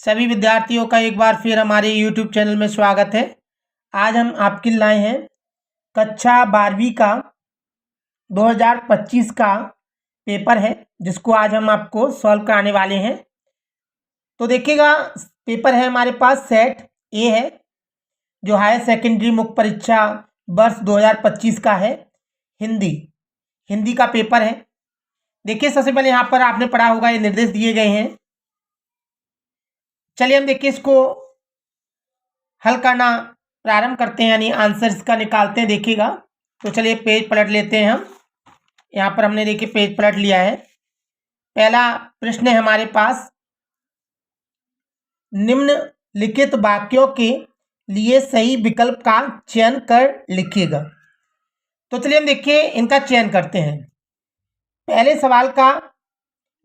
सभी विद्यार्थियों का एक बार फिर हमारे YouTube चैनल में स्वागत है। आज हम आपके लिए लाए हैं कक्षा 12वीं का 2025 का पेपर है, जिसको आज हम आपको सॉल्व कराने वाले हैं। तो देखिएगा, पेपर है हमारे पास सेट ए है, जो हायर सेकेंडरी मुख्य परीक्षा वर्ष 2025 का है। हिंदी का पेपर है। देखिए, सबसे पहले यहाँ पर आपने पढ़ा होगा, ये निर्देश दिए गए हैं। चलिए हम देखिए इसको हल करना प्रारंभ करते हैं, यानी आंसर इसका निकालते हैं। देखिएगा, तो चलिए पेज पलट लेते हैं हम। यहाँ पर हमने देखिए पेज पलट लिया है। पहला प्रश्न है हमारे पास, निम्नलिखित वाक्यों के लिए सही विकल्प का चयन कर लिखिएगा। तो चलिए हम देखिए इनका चयन करते हैं। पहले सवाल का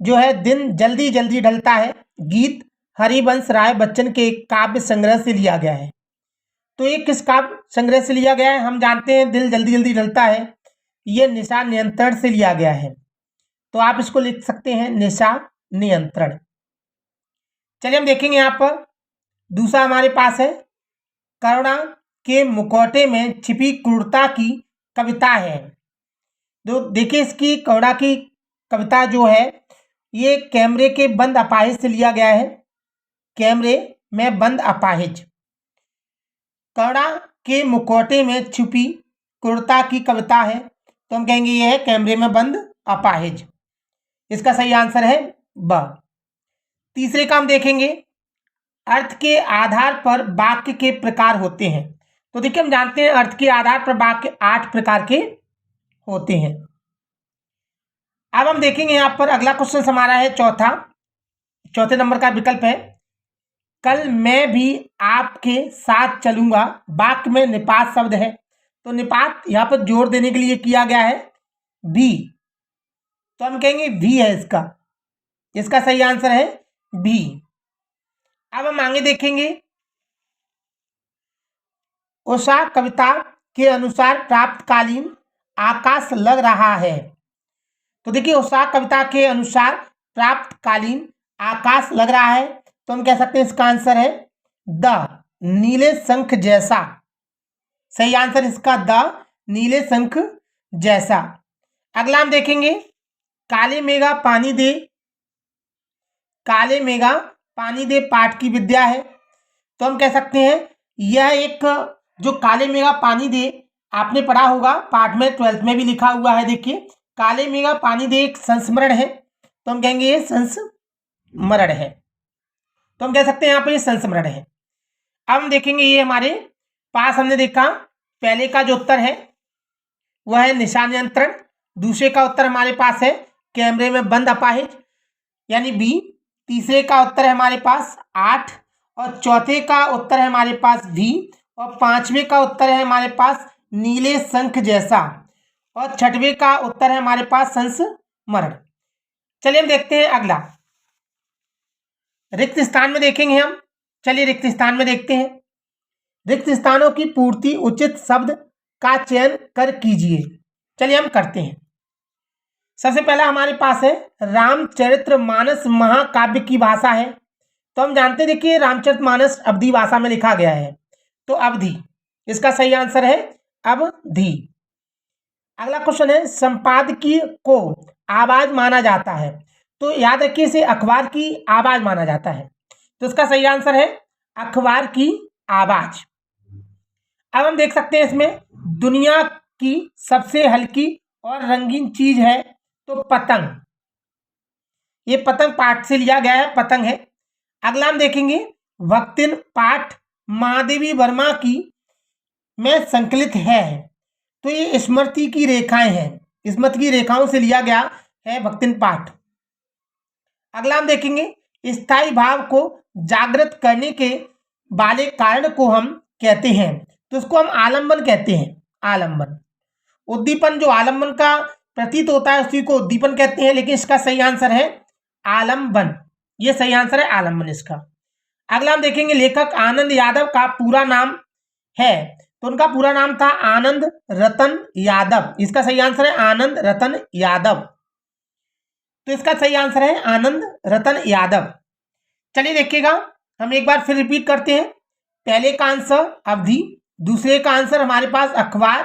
जो है, दिन जल्दी जल्दी ढलता है, गीत हरिवंश राय बच्चन के काव्य संग्रह से लिया गया है। तो ये किस काव्य संग्रह से लिया गया है? हम जानते हैं दिल जल्दी जल्दी ढलता है, ये निशा नियंत्रण से लिया गया है। तो आप इसको लिख सकते हैं निशा नियंत्रण। चलिए हम देखेंगे यहाँ पर दूसरा हमारे पास है, करुणा के मुखौटे में छिपी क्रूरता की कविता है। तो देखिए, इसकी करुणा की कविता जो है, ये कैमरे के बंद अपाहिज से लिया गया है। कैमरे में बंद अपाहिज, करुणा के मुखौटे में छुपी क्रूरता की कविता है। तो हम कहेंगे ये है कैमरे में बंद अपाहिज। इसका सही आंसर है ब। तीसरे का हम देखेंगे, अर्थ के आधार पर वाक्य के प्रकार होते हैं। तो देखिए, हम जानते हैं अर्थ के आधार पर वाक्य 8 प्रकार के होते हैं। अब हम देखेंगे यहाँ पर अगला क्वेश्चन हमारा है चौथे नंबर का विकल्प है, कल मैं भी आपके साथ चलूंगा। वाक्य में निपात शब्द है, तो निपात यहाँ पर जोर देने के लिए किया गया है भी। तो हम कहेंगे भी है इसका सही आंसर है भी। अब हम आगे देखेंगे, उषा कविता के अनुसार प्राप्तकालीन आकाश लग रहा है। तो देखिए, उषा कविता के अनुसार प्राप्तकालीन आकाश लग रहा है। तो हम कह सकते हैं इसका आंसर है द नीले शंख जैसा। सही आंसर इसका द नीले शंख जैसा। अगला हम देखेंगे, काले मेघा पानी दे पाठ की विद्या है। तो हम कह सकते हैं यह एक, जो काले मेघा पानी दे आपने पढ़ा होगा पाठ में, 12th में भी लिखा हुआ है। देखिए, काले मेघा पानी दे एक संस्मरण है। तो हम कहेंगे ये संस्मरण है। तो हम कह सकते हैं यहाँ पे ये संस्मरण है। अब हम देखेंगे, ये हमारे पास हमने देखा पहले का जो उत्तर है वह है निशा नियंत्रण। दूसरे का उत्तर हमारे पास है कैमरे में बंद अपाहिज, यानी बी। तीसरे का उत्तर है हमारे पास 8, और चौथे का उत्तर है हमारे पास भी, और पांचवें का उत्तर है हमारे पास नीले शंख जैसा, और छठवें का उत्तर है हमारे पास संस्मरण। चलिए हम देखते हैं अगला, रिक्त स्थान में देखेंगे हम। चलिए रिक्त स्थान में देखते हैं। रिक्त स्थानों की पूर्ति उचित शब्द का चयन कर कीजिए। चलिए हम करते हैं। सबसे पहला हमारे पास है, रामचरितमानस महाकाव्य की भाषा है। तो हम जानते हैं, देखिए रामचरितमानस अवधी भाषा में लिखा गया है, तो अवधी इसका सही आंसर है अवधी। अगला क्वेश्चन है, संपादकीय को आवाज माना जाता है। तो याद रखिए, इसे अखबार की आवाज माना जाता है। तो इसका सही आंसर है अखबार की आवाज। अब हम देख सकते हैं इसमें, दुनिया की सबसे हल्की और रंगीन चीज है तो पतंग। ये पतंग पाठ से लिया गया है, पतंग है। अगला हम देखेंगे, भक्तिन पाठ महादेवी वर्मा की में संकलित है। तो ये स्मृति की रेखाएं हैं, स्मृति की रेखाओं से लिया गया है भक्तिन पाठ। अगला हम देखेंगे, स्थायी भाव को जागृत करने के वाले कारण को हम कहते हैं। तो इसको हम आलंबन कहते हैं, आलंबन। उद्दीपन, जो आलंबन का प्रतीत होता है उसी को उद्दीपन कहते हैं, लेकिन इसका सही आंसर है आलंबन। ये सही आंसर है आलंबन इसका। अगला हम देखेंगे, लेखक आनंद यादव का पूरा नाम है। तो उनका पूरा नाम था आनंद रतन यादव। इसका सही आंसर है आनंद रतन यादव। तो इसका सही आंसर है आनंद रतन यादव। चलिए देखिएगा, हम एक बार फिर रिपीट करते हैं। पहले का आंसर अवधि, दूसरे का आंसर हमारे पास अखबार,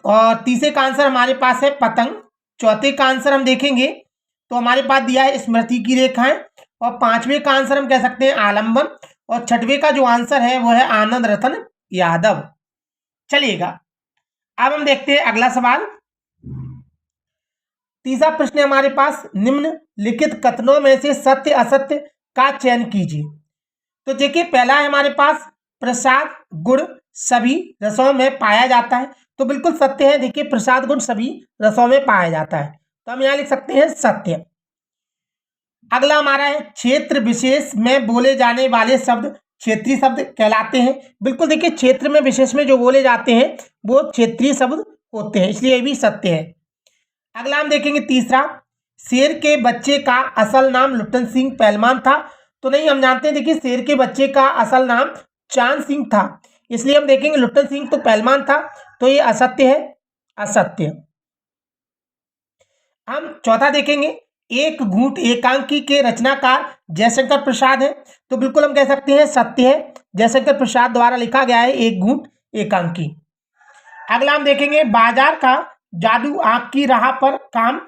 और तीसरे का आंसर हमारे पास है पतंग, चौथे का आंसर हम देखेंगे तो हमारे पास दिया है स्मृति की रेखाएं, और पांचवें का आंसर हम कह सकते हैं आलंबन, और छठवें का जो आंसर है वो है आनंद रतन यादव। चलिएगा अब हम देखते हैं अगला सवाल। तीसरा प्रश्न है हमारे पास, निम्नलिखित कथनों में से सत्य असत्य का चयन कीजिए। तो देखिए पहला है हमारे पास, प्रसाद गुण सभी रसों में पाया जाता है, तो बिल्कुल सत्य है। देखिए प्रसाद गुण सभी रसों में पाया जाता है, तो हम यहाँ लिख सकते हैं सत्य। अगला हमारा है, क्षेत्र विशेष में बोले जाने वाले शब्द क्षेत्रीय शब्द कहलाते हैं। बिल्कुल देखिए क्षेत्र में विशेष में जो बोले जाते हैं वो क्षेत्रीय शब्द होते हैं, इसलिए ये भी सत्य है। अगला हम देखेंगे तीसरा, शेर के बच्चे का असल नाम लुट्टन सिंह पहलवान था। तो नहीं, हम जानते हैं देखिए शेर के बच्चे का असल नाम चांद सिंह था, इसलिए हम देखेंगे लुट्टन सिंह तो पहलवान था, तो ये असत्य है, असत्य। हम चौथा देखेंगे, एक घूंट एकांकी के रचनाकार जयशंकर प्रसाद है। तो बिल्कुल हम कह सकते हैं सत्य है, जयशंकर प्रसाद द्वारा लिखा गया है एक घूंट एकांकी। अगला हम देखेंगे, बाजार का जादू आंख की राह पर काम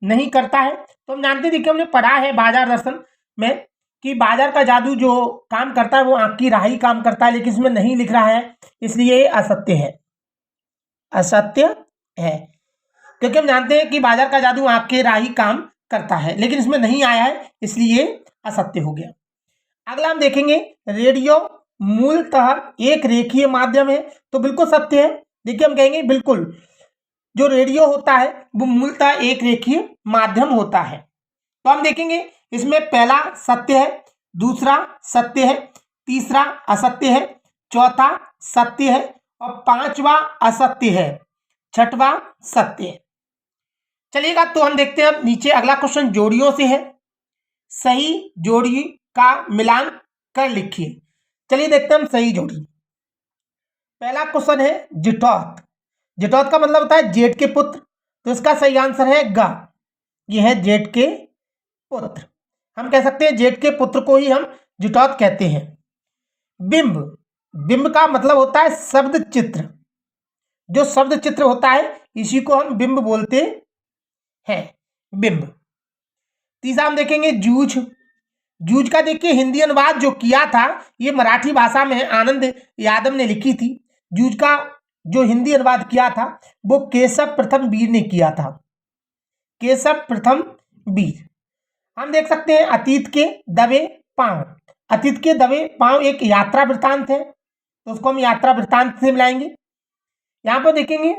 नहीं करता है। तो हम जानते हैं, देखिए हमने पढ़ा है बाजार दर्शन में कि बाजार का जादू जो काम करता है वो आंख की राह ही काम करता है, लेकिन इसमें नहीं लिख रहा है, इसलिए ये असत्य है, असत्य है। क्योंकि हम जानते हैं कि बाजार का जादू आंख के राह ही काम करता है, लेकिन इसमें नहीं आया है, इसलिए असत्य हो गया। अगला हम देखेंगे, रेडियो मूलतः एक रेखीय माध्यम है। तो बिल्कुल सत्य है। देखिए हम कहेंगे बिल्कुल जो रेडियो होता है वो मूलतः एक रेखीय माध्यम होता है। तो हम देखेंगे इसमें पहला सत्य है, दूसरा सत्य है, तीसरा असत्य है, चौथा सत्य है, और पांचवा असत्य है, छठवां सत्य है। चलिएगा तो हम देखते हैं अब नीचे अगला क्वेश्चन जोड़ियों से है, सही जोड़ी का मिलान कर लिखिए। चलिए देखते हैं हम सही जोड़ी। पहला क्वेश्चन है जिटौत, जिटौत का मतलब होता है जेठ के पुत्र, तो इसका सही आंसर है ग, ये है जेठ के पुत्र। हम कह सकते हैं जेठ के पुत्र को ही हम जिटौत कहते हैं। बिंब, बिंब का मतलब होता है शब्द चित्र, जो शब्द चित्र होता है इसी को हम बिंब बोलते हैं, बिंब। तीसरा हम देखेंगे जूझ, जूझ का देखिए हिंदी अनुवाद जो किया था ये मराठी भाषा में आनंद यादव ने लिखी थी। जूझ का जो हिंदी अनुवाद किया था वो केशव प्रथम वीर ने किया था, केशव प्रथम वीर। हम देख सकते हैं अतीत के दबे पांव, अतीत के दबे पांव एक यात्रा वृत्तांत है, तो उसको हम यात्रा वृत्तांत से मिलाएंगे। यहां पर देखेंगे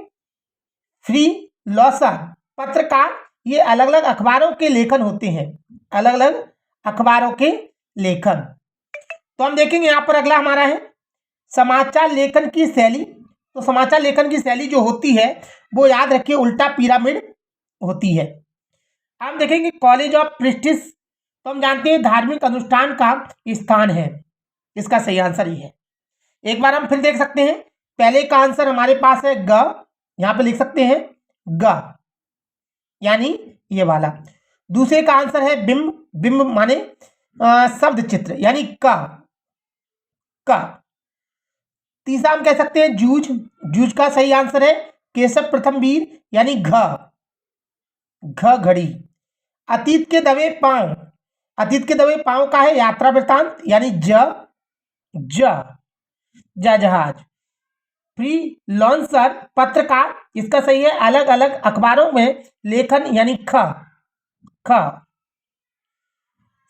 फ्री लॉसर, पत्रकार, ये अलग अलग अखबारों के लेखन होते हैं, अलग अलग अखबारों के लेखन। तो हम देखेंगे यहां पर अगला हमारा है समाचार लेखन की शैली। तो समाचार लेखन की शैली जो होती है वो याद रखिए उल्टा पिरामिड होती है। हम देखेंगे कॉलेज ऑफ प्रीस्टिस, तो हम जानते हैं धार्मिक अनुष्ठान का स्थान है, इसका सही आंसर ही है। एक बार हम फिर देख सकते हैं, पहले का आंसर हमारे पास है ग, यहां पे लिख सकते हैं ग, यानी ये वाला। दूसरे का आंसर है बिंब, बिंब माने शब्द चित्र, यानी क, क। तीसरा हम कह सकते हैं जूझ, जूझ का सही आंसर है केशव प्रथम वीर, यानी घ, घ घड़ी। अतीत के दबे पांव, अतीत के दबे पांव का है यात्रा वृत्तांत, यानी ज, ज, जहाज। फ्री लॉन्सर पत्रकार, इसका सही है अलग अलग अखबारों में लेखन, यानी ख, ख।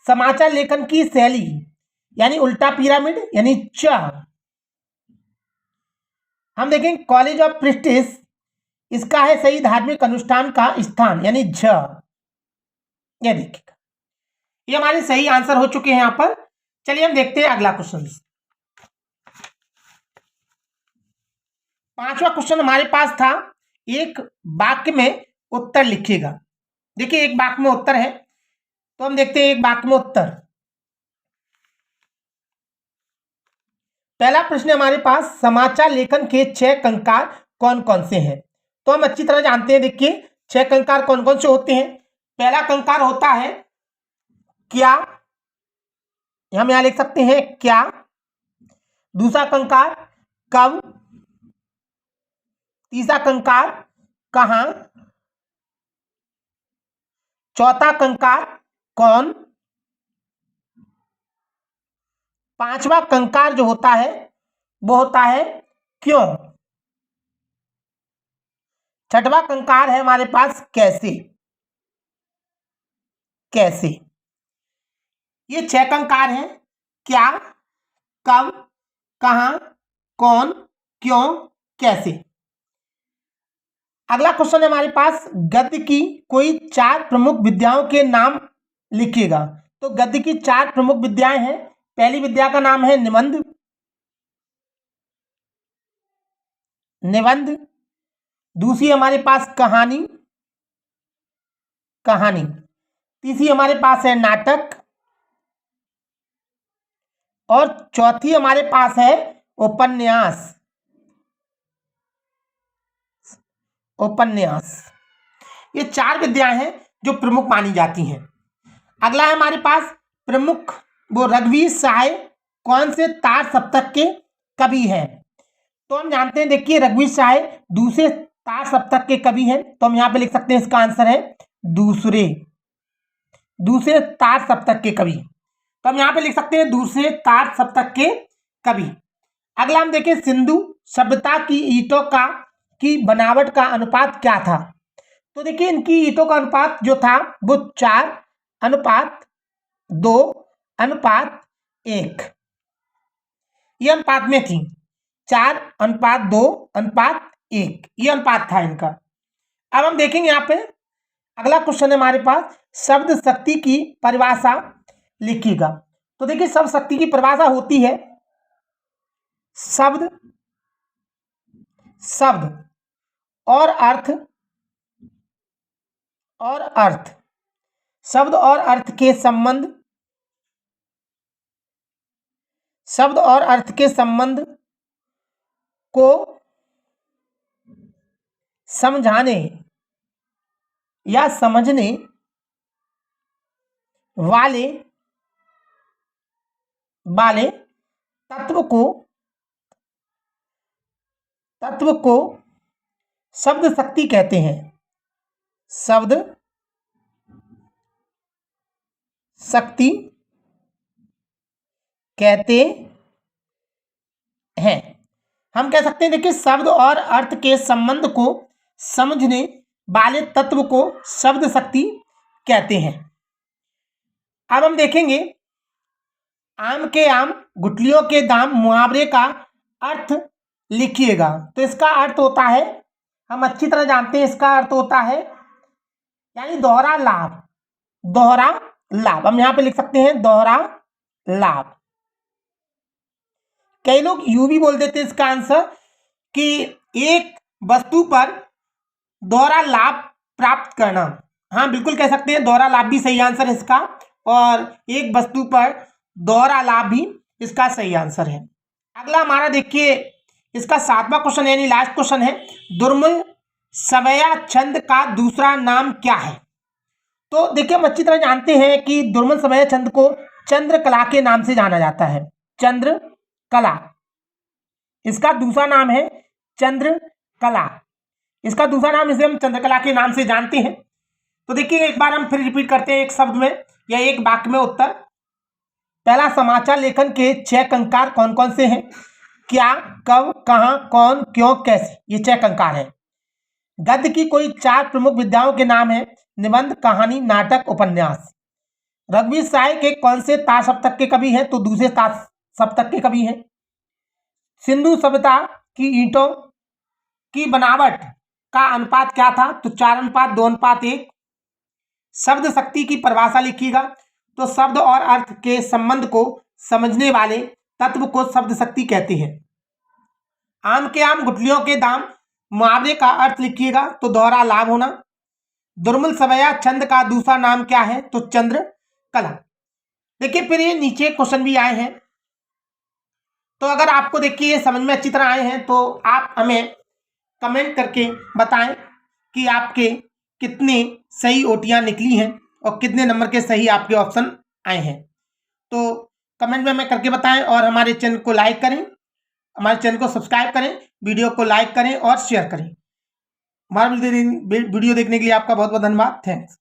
समाचार लेखन की शैली, यानी उल्टा पिरामिड, यानी च। हम देखें कॉलेज ऑफ प्रीस्टिस, इसका है सही धार्मिक अनुष्ठान का स्थान, यानी झ। ये देखिएगा ये हमारे सही आंसर हो चुके हैं यहां पर। चलिए हम देखते हैं अगला क्वेश्चन। पांचवा क्वेश्चन हमारे पास था, एक वाक्य में उत्तर लिखिएगा। देखिए एक वाक्य में उत्तर है, तो हम देखते हैं एक वाक्य में उत्तर। पहला प्रश्न हमारे पास, समाचार लेखन के 6 कंकार कौन कौन से हैं। तो हम अच्छी तरह जानते हैं, देखिए 6 कंकार कौन कौन से होते हैं। पहला कंकार होता है क्या, हम यहां लिख सकते हैं क्या, दूसरा कंकार कब, तीसरा कंकार कहां, चौथा कंकार कौन, पांचवा कंकार जो होता है वो होता है क्यों, छठवां कंकार है हमारे पास कैसे। कैसे, ये 6 कंकार हैं, क्या, कब, कहां, कौन, क्यों, कैसे। अगला क्वेश्चन है हमारे पास, गद्य की कोई 4 प्रमुख विद्याओं के नाम लिखिएगा। तो गद्य की 4 प्रमुख विद्याएं हैं। पहली विद्या का नाम है निबंध, निबंध। दूसरी हमारे पास कहानी, कहानी। तीसरी हमारे पास है नाटक, और चौथी हमारे पास है उपन्यास, उपन्यास। ये 4 विद्याएं हैं जो प्रमुख मानी जाती हैं। अगला है हमारे पास प्रमुख, वो रघुवीर सहाय कौन से तार सप्तक के कवि हैं। तो हम जानते हैं, देखिए रघुवीर सहाय दूसरे तार सप्तक के कवि हैं, तो हम यहां पे लिख सकते हैं इसका आंसर है दूसरे, दूसरे तार सप्तक के कवि। तो हम यहां पे लिख सकते हैं दूसरे तार सप्तक के कवि। अगला हम देखें, सिंधु सभ्यता की ईंटों का की बनावट का अनुपात क्या था। तो देखिए इनकी ईंटों का अनुपात जो था वो 4:2:1 ये अनुपात में थी, 4:2:1 ये अनुपात था इनका। अब हम देखेंगे यहाँ पे अगला क्वेश्चन है हमारे पास, शब्द शक्ति की परिभाषा लिखिएगा। तो देखिए शब्द शक्ति की परिभाषा होती है शब्द, शब्द और अर्थ, और अर्थ, शब्द और अर्थ के संबंध, शब्द और अर्थ के संबंध को समझाने या समझने वाले वाले तत्व को शब्द शक्ति कहते हैं, शब्द शक्ति कहते हैं। हम कह सकते हैं, देखिए शब्द और अर्थ के संबंध को समझने वाले तत्व को शब्द शक्ति कहते हैं। अब हम देखेंगे, आम के आम गुठलियों के दाम मुहावरे का अर्थ लिखिएगा। तो इसका अर्थ होता है, हम अच्छी तरह जानते हैं, इसका अर्थ होता है यानी दोहरा लाभ, दोहरा लाभ। हम यहां पे लिख सकते हैं दोहरा लाभ। कई लोग यूं भी बोल देते हैं इसका आंसर कि एक वस्तु पर दोहरा लाभ प्राप्त करना। हाँ बिल्कुल कह सकते हैं, दोहरा लाभ भी सही आंसर है इसका, और एक वस्तु पर दोहरा लाभ भी इसका सही आंसर है। अगला हमारा देखिए इसका 7वां क्वेश्चन यानी लास्ट क्वेश्चन है, दुर्मिल सवैया छंद का दूसरा नाम क्या है। तो देखिए हम अच्छी तरह जानते हैं कि दुर्मिल सवैया छंद को चंद्रकला के नाम से जाना जाता है, चंद्रकला। इसका दूसरा नाम है चंद्रकला, इसका दूसरा नाम इसे हम चंद्रकला के नाम से जानते हैं। तो देखिए एक बार हम फिर रिपीट करते हैं एक शब्द में या एक वाक्य में उत्तर। पहला, समाचार लेखन के 6 कंकार कौन कौन से हैं? क्या, कब, कहां, कौन, क्यों, कैसे, ये 6 कंकार हैं। गद्य की कोई 4 प्रमुख विद्याओं के नाम है, निबंध, कहानी, नाटक, उपन्यास। रघुवीर सहाय के कौन से तार सप्तक के कवि हैं? तो दूसरे तार सप्तक के कवि हैं। सिंधु सभ्यता की ईंटों की बनावट का अनुपात क्या था? तो 4:2:1। शब्द शक्ति की परिभाषा लिखिएगा। तो शब्द और अर्थ के संबंध को समझने वाले तत्व को शब्द शक्ति कहते हैं। आम के आम गुठलियों के दाम मुहावरे का अर्थ लिखिएगा। तो दोहरा लाभ होना। दुर्मिल सवैया छंद का दूसरा नाम क्या है? तो चंद्रकला। देखिए फिर ये नीचे क्वेश्चन भी आए हैं, तो अगर आपको देखिए समझ में अच्छी तरह आए हैं तो आप हमें कमेंट करके बताएं कि आपके कितने सही ओटियां निकली हैं और कितने नंबर के सही आपके ऑप्शन आए हैं। तो कमेंट में हमें करके बताएं और हमारे चैनल को लाइक करें, हमारे चैनल को सब्सक्राइब करें, वीडियो को लाइक करें और शेयर करें। हमारा वीडियो देखने के लिए आपका बहुत बहुत धन्यवाद। थैंक्स।